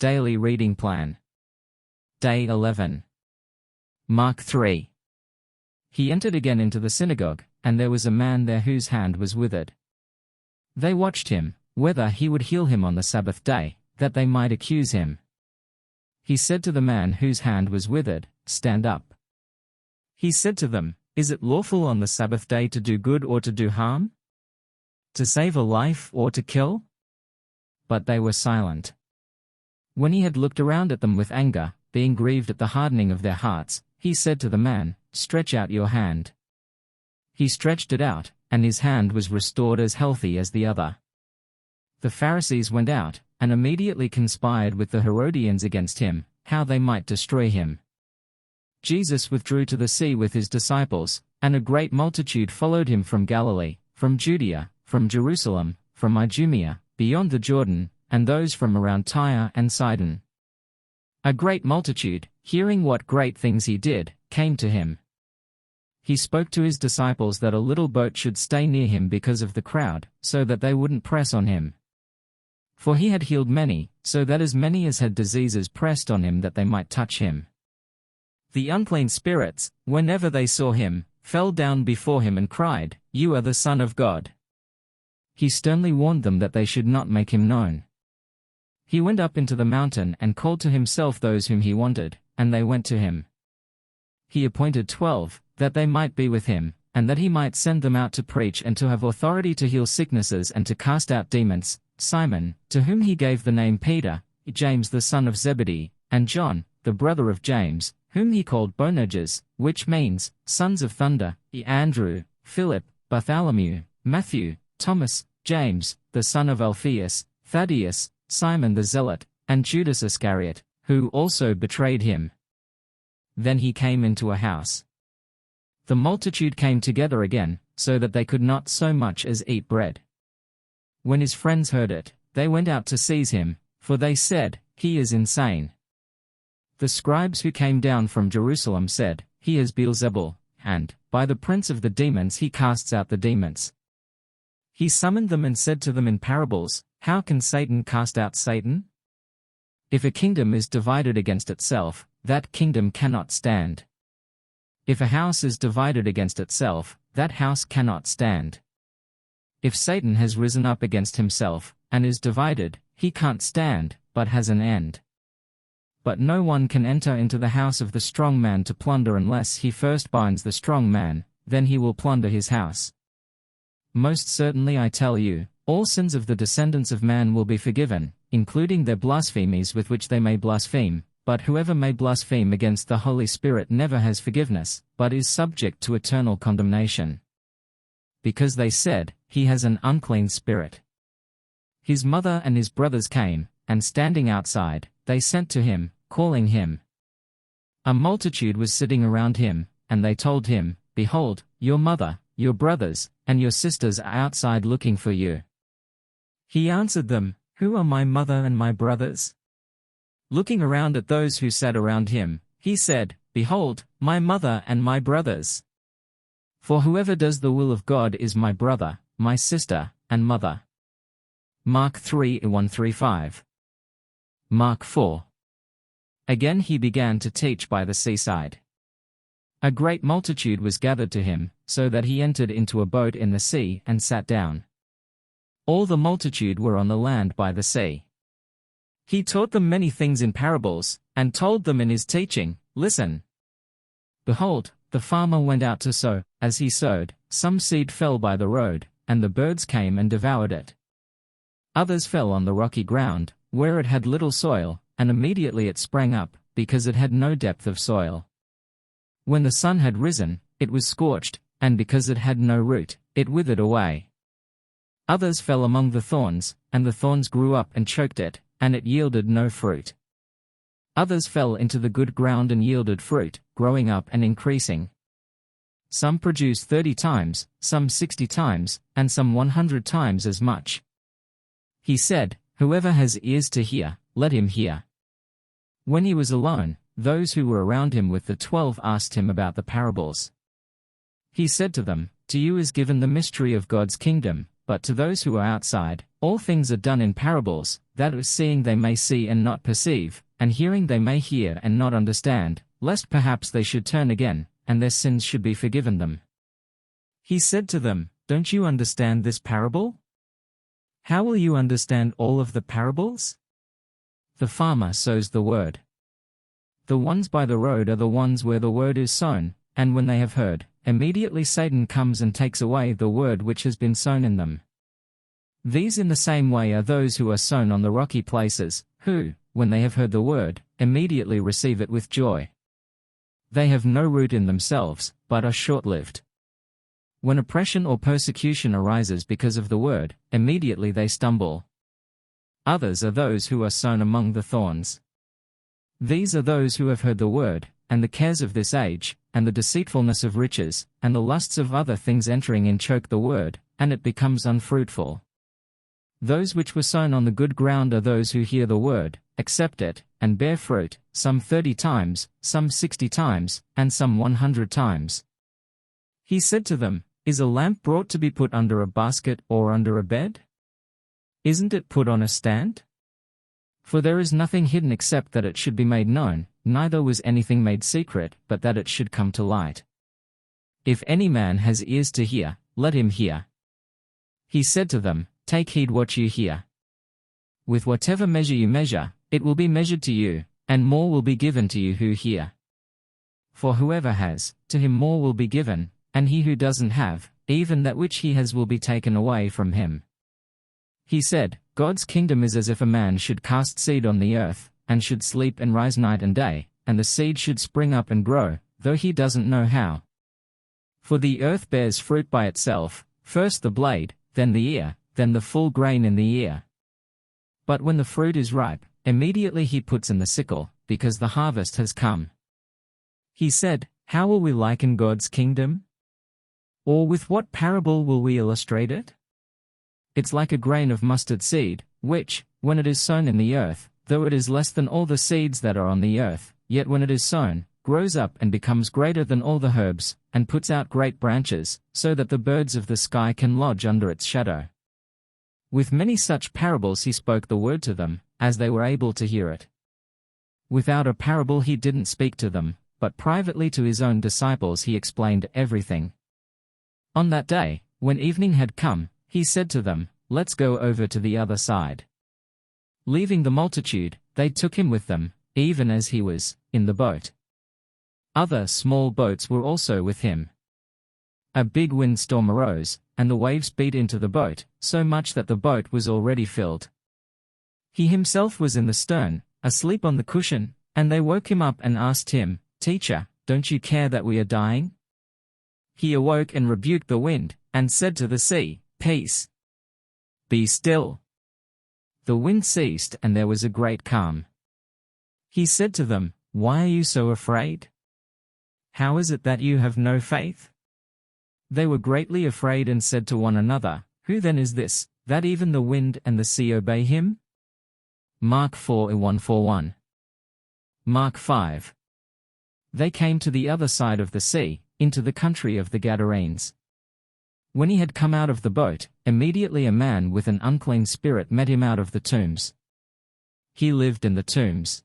Daily Reading Plan. Day 11. Mark 3. He entered again into the synagogue, and there was a man there whose hand was withered. They watched him, whether he would heal him on the Sabbath day, that they might accuse him. He said to the man whose hand was withered, "Stand up." He said to them, "Is it lawful on the Sabbath day to do good or to do harm? To save a life or to kill?" But they were silent. When he had looked around at them with anger, being grieved at the hardening of their hearts, he said to the man, "Stretch out your hand." He stretched it out, and his hand was restored as healthy as the other. The Pharisees went out, and immediately conspired with the Herodians against him, how they might destroy him. Jesus withdrew to the sea with his disciples, and a great multitude followed him from Galilee, from Judea, from Jerusalem, from Idumea, beyond the Jordan, and those from around Tyre and Sidon. A great multitude, hearing what great things he did, came to him. He spoke to his disciples that a little boat should stay near him because of the crowd, so that they wouldn't press on him. For he had healed many, so that as many as had diseases pressed on him that they might touch him. The unclean spirits, whenever they saw him, fell down before him and cried, "You are the Son of God." He sternly warned them that they should not make him known. He went up into the mountain and called to himself those whom he wanted, and they went to him. He appointed 12, that they might be with him, and that he might send them out to preach and to have authority to heal sicknesses and to cast out demons: Simon, to whom he gave the name Peter, James the son of Zebedee, and John, the brother of James, whom he called Boanerges, which means, sons of thunder, Andrew, Philip, Bartholomew, Matthew, Thomas, James, the son of Alphaeus, Thaddeus, Simon the Zealot, and Judas Iscariot, who also betrayed him. Then he came into a house. The multitude came together again, so that they could not so much as eat bread. When his friends heard it, they went out to seize him, for they said, "He is insane." The scribes who came down from Jerusalem said, "He is Beelzebul, and, by the prince of the demons he casts out the demons." He summoned them and said to them in parables, "How can Satan cast out Satan? If a kingdom is divided against itself, that kingdom cannot stand. If a house is divided against itself, that house cannot stand. If Satan has risen up against himself, and is divided, he can't stand, but has an end. But no one can enter into the house of the strong man to plunder unless he first binds the strong man, then he will plunder his house. Most certainly I tell you, all sins of the descendants of man will be forgiven, including their blasphemies with which they may blaspheme, but whoever may blaspheme against the Holy Spirit never has forgiveness, but is subject to eternal condemnation. Because they said, 'He has an unclean spirit.' His mother and his brothers came, and standing outside, they sent to him, calling him. A multitude was sitting around him, and they told him, 'Behold, your mother, your brothers, and your sisters are outside looking for you.' He answered them, 'Who are my mother and my brothers?' Looking around at those who sat around him, he said, 'Behold, my mother and my brothers. For whoever does the will of God is my brother, my sister, and mother.'" Mark 3:1-5. Mark 4. Again he began to teach by the seaside. A great multitude was gathered to him, so that he entered into a boat in the sea and sat down. All the multitude were on the land by the sea. He taught them many things in parables, and told them in his teaching, "Listen. Behold, the farmer went out to sow. As he sowed, some seed fell by the road, and the birds came and devoured it. Others fell on the rocky ground, where it had little soil, and immediately it sprang up, because it had no depth of soil. When the sun had risen, it was scorched, and because it had no root, it withered away. Others fell among the thorns, and the thorns grew up and choked it, and it yielded no fruit. Others fell into the good ground and yielded fruit, growing up and increasing. Some produced 30 times, some 60 times, and some 100 times as much." He said, "Whoever has ears to hear, let him hear." When he was alone, those who were around him with the 12 asked him about the parables. He said to them, "To you is given the mystery of God's kingdom, but to those who are outside, all things are done in parables, that with seeing they may see and not perceive, and hearing they may hear and not understand, lest perhaps they should turn again, and their sins should be forgiven them. He said to them, Don't you understand this parable? How will you understand all of the parables? The farmer sows the word. The ones by the road are the ones where the word is sown, and when they have heard, immediately Satan comes and takes away the word which has been sown in them. These in the same way are those who are sown on the rocky places, who, when they have heard the word, immediately receive it with joy. They have no root in themselves, but are short-lived. When oppression or persecution arises because of the word, immediately they stumble. Others are those who are sown among the thorns. These are those who have heard the word, and the cares of this age, and the deceitfulness of riches, and the lusts of other things entering in choke the word, and it becomes unfruitful. Those which were sown on the good ground are those who hear the word, accept it, and bear fruit, some 30 times, some 60 times, and some 100 times. He said to them, Is a lamp brought to be put under a basket or under a bed? Isn't it put on a stand? For there is nothing hidden except that it should be made known, neither was anything made secret but that it should come to light. If any man has ears to hear, let him hear. He said to them, Take heed what you hear. With whatever measure you measure, it will be measured to you, and more will be given to you who hear. For whoever has, to him more will be given, and he who doesn't have, even that which he has will be taken away from him. He said, God's kingdom is as if a man should cast seed on the earth, and should sleep and rise night and day, and the seed should spring up and grow, though he doesn't know how. For the earth bears fruit by itself, first the blade, then the ear, then the full grain in the ear. But when the fruit is ripe, immediately he puts in the sickle, because the harvest has come. He said, How will we liken God's kingdom? Or with what parable will we illustrate it? It's like a grain of mustard seed, which, when it is sown in the earth, though it is less than all the seeds that are on the earth, yet when it is sown, grows up and becomes greater than all the herbs, and puts out great branches, so that the birds of the sky can lodge under its shadow. With many such parables he spoke the word to them, as they were able to hear it. Without a parable he didn't speak to them, but privately to his own disciples he explained everything. On that day, when evening had come, he said to them, Let's go over to the other side. Leaving the multitude, they took him with them, even as he was, in the boat. Other small boats were also with him. A big windstorm arose, and the waves beat into the boat, so much that the boat was already filled. He himself was in the stern, asleep on the cushion, and they woke him up and asked him, Teacher, don't you care that we are dying? He awoke and rebuked the wind, and said to the sea, Peace, be still. The wind ceased and there was a great calm. He said to them, Why are you so afraid? How is it that you have no faith? They were greatly afraid and said to one another, Who then is this, that even the wind and the sea obey him? Mark 4:1-41. Mark 5. They came to the other side of the sea, into the country of the Gadarenes. When he had come out of the boat, immediately a man with an unclean spirit met him out of the tombs. He lived in the tombs.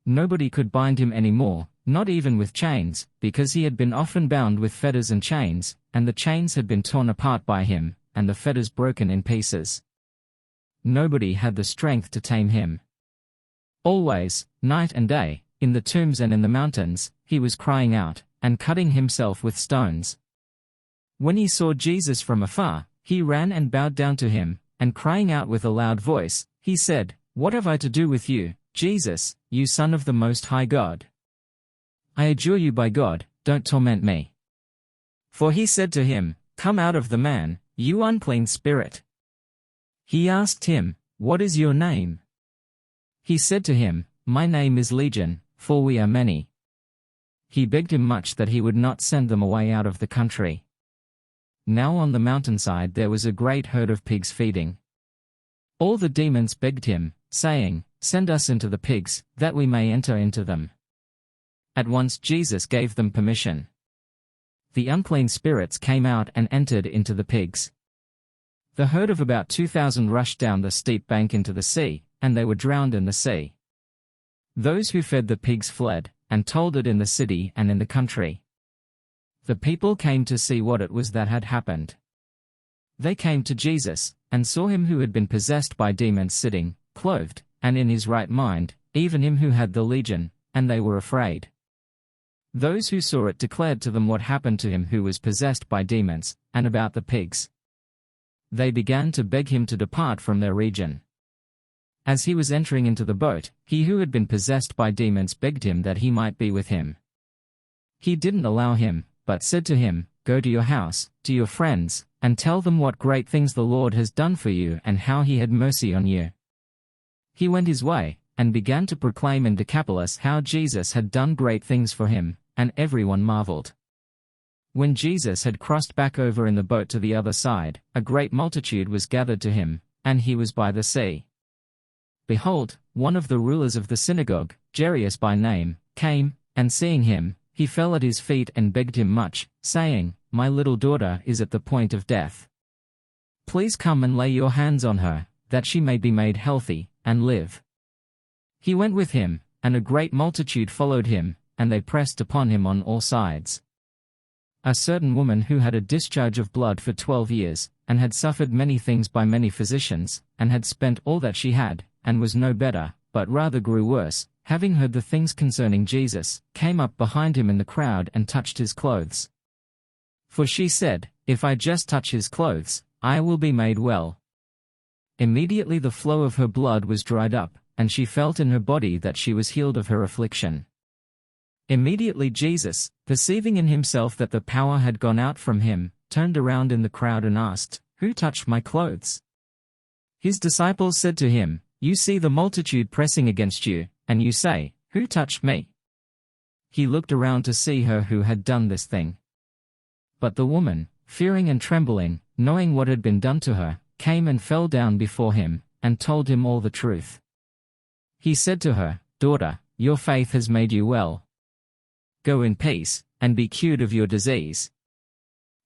Nobody could bind him any more, not even with chains, because he had been often bound with fetters and chains, and the chains had been torn apart by him, and the fetters broken in pieces. Nobody had the strength to tame him. Always, night and day, in the tombs and in the mountains, he was crying out, and cutting himself with stones. When he saw Jesus from afar, he ran and bowed down to him, and crying out with a loud voice, he said, What have I to do with you, Jesus, you Son of the Most High God? I adjure you by God, don't torment me. For he said to him, Come out of the man, you unclean spirit. He asked him, What is your name? He said to him, My name is Legion, for we are many. He begged him much that he would not send them away out of the country. Now on the mountainside there was a great herd of pigs feeding. All the demons begged him, saying, Send us into the pigs, that we may enter into them. At once Jesus gave them permission. The unclean spirits came out and entered into the pigs. The herd of about 2,000 rushed down the steep bank into the sea, and they were drowned in the sea. Those who fed the pigs fled, and told it in the city and in the country. The people came to see what it was that had happened. They came to Jesus, and saw him who had been possessed by demons sitting, clothed, and in his right mind, even him who had the legion, and they were afraid. Those who saw it declared to them what happened to him who was possessed by demons, and about the pigs. They began to beg him to depart from their region. As he was entering into the boat, he who had been possessed by demons begged him that he might be with him. He didn't allow him, but said to him, "Go to your house, to your friends, and tell them what great things the Lord has done for you and how he had mercy on you." He went his way, and began to proclaim in Decapolis how Jesus had done great things for him, and everyone marveled. When Jesus had crossed back over in the boat to the other side, a great multitude was gathered to him, and he was by the sea. Behold, one of the rulers of the synagogue, Jairus by name, came, and seeing him, he fell at his feet and begged him much, saying, "My little daughter is at the point of death. Please come and lay your hands on her, that she may be made healthy, and live." He went with him, and a great multitude followed him, and they pressed upon him on all sides. A certain woman who had a discharge of blood for 12 years, and had suffered many things by many physicians, and had spent all that she had, and was no better, but rather grew worse, having heard the things concerning Jesus, came up behind him in the crowd and touched his clothes. For she said, "If I just touch his clothes, I will be made well." Immediately the flow of her blood was dried up, and she felt in her body that she was healed of her affliction. Immediately Jesus, perceiving in himself that the power had gone out from him, turned around in the crowd and asked, "Who touched my clothes?" His disciples said to him, "You see the multitude pressing against you, and you say, 'Who touched me?'" He looked around to see her who had done this thing. But the woman, fearing and trembling, knowing what had been done to her, came and fell down before him, and told him all the truth. He said to her, "Daughter, your faith has made you well. Go in peace, and be cured of your disease."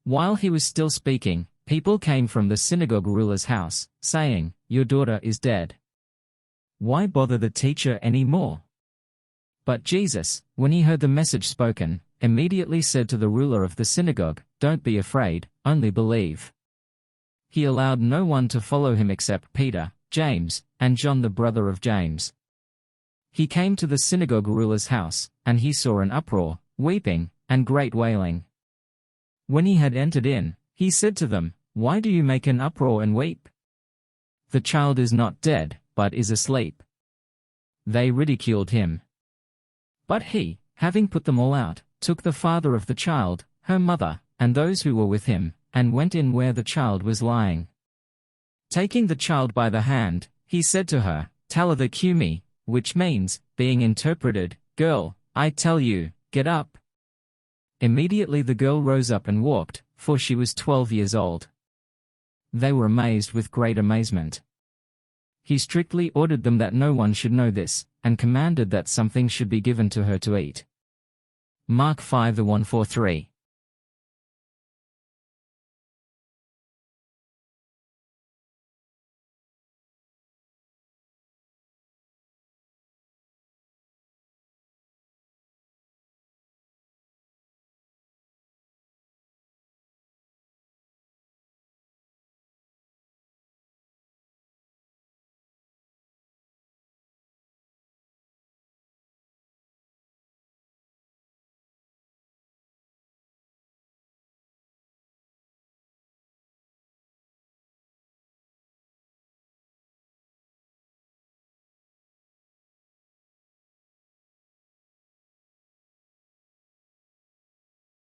While he was still speaking, people came from the synagogue ruler's house, saying, "Your daughter is dead. Why bother the teacher any more?" But Jesus, when he heard the message spoken, immediately said to the ruler of the synagogue, "Don't be afraid, only believe." He allowed no one to follow him except Peter, James, and John the brother of James. He came to the synagogue ruler's house, and he saw an uproar, weeping, and great wailing. When he had entered in, he said to them, "Why do you make an uproar and weep? The child is not dead, but is asleep." They ridiculed him. But he, having put them all out, took the father of the child, her mother, and those who were with him, and went in where the child was lying. Taking the child by the hand, he said to her, "Talitha cumi," which means, being interpreted, "Girl, I tell you, get up." Immediately the girl rose up and walked, for she was 12 years old. They were amazed with great amazement. He strictly ordered them that no one should know this, and commanded that something should be given to her to eat. Mark 5:1-3.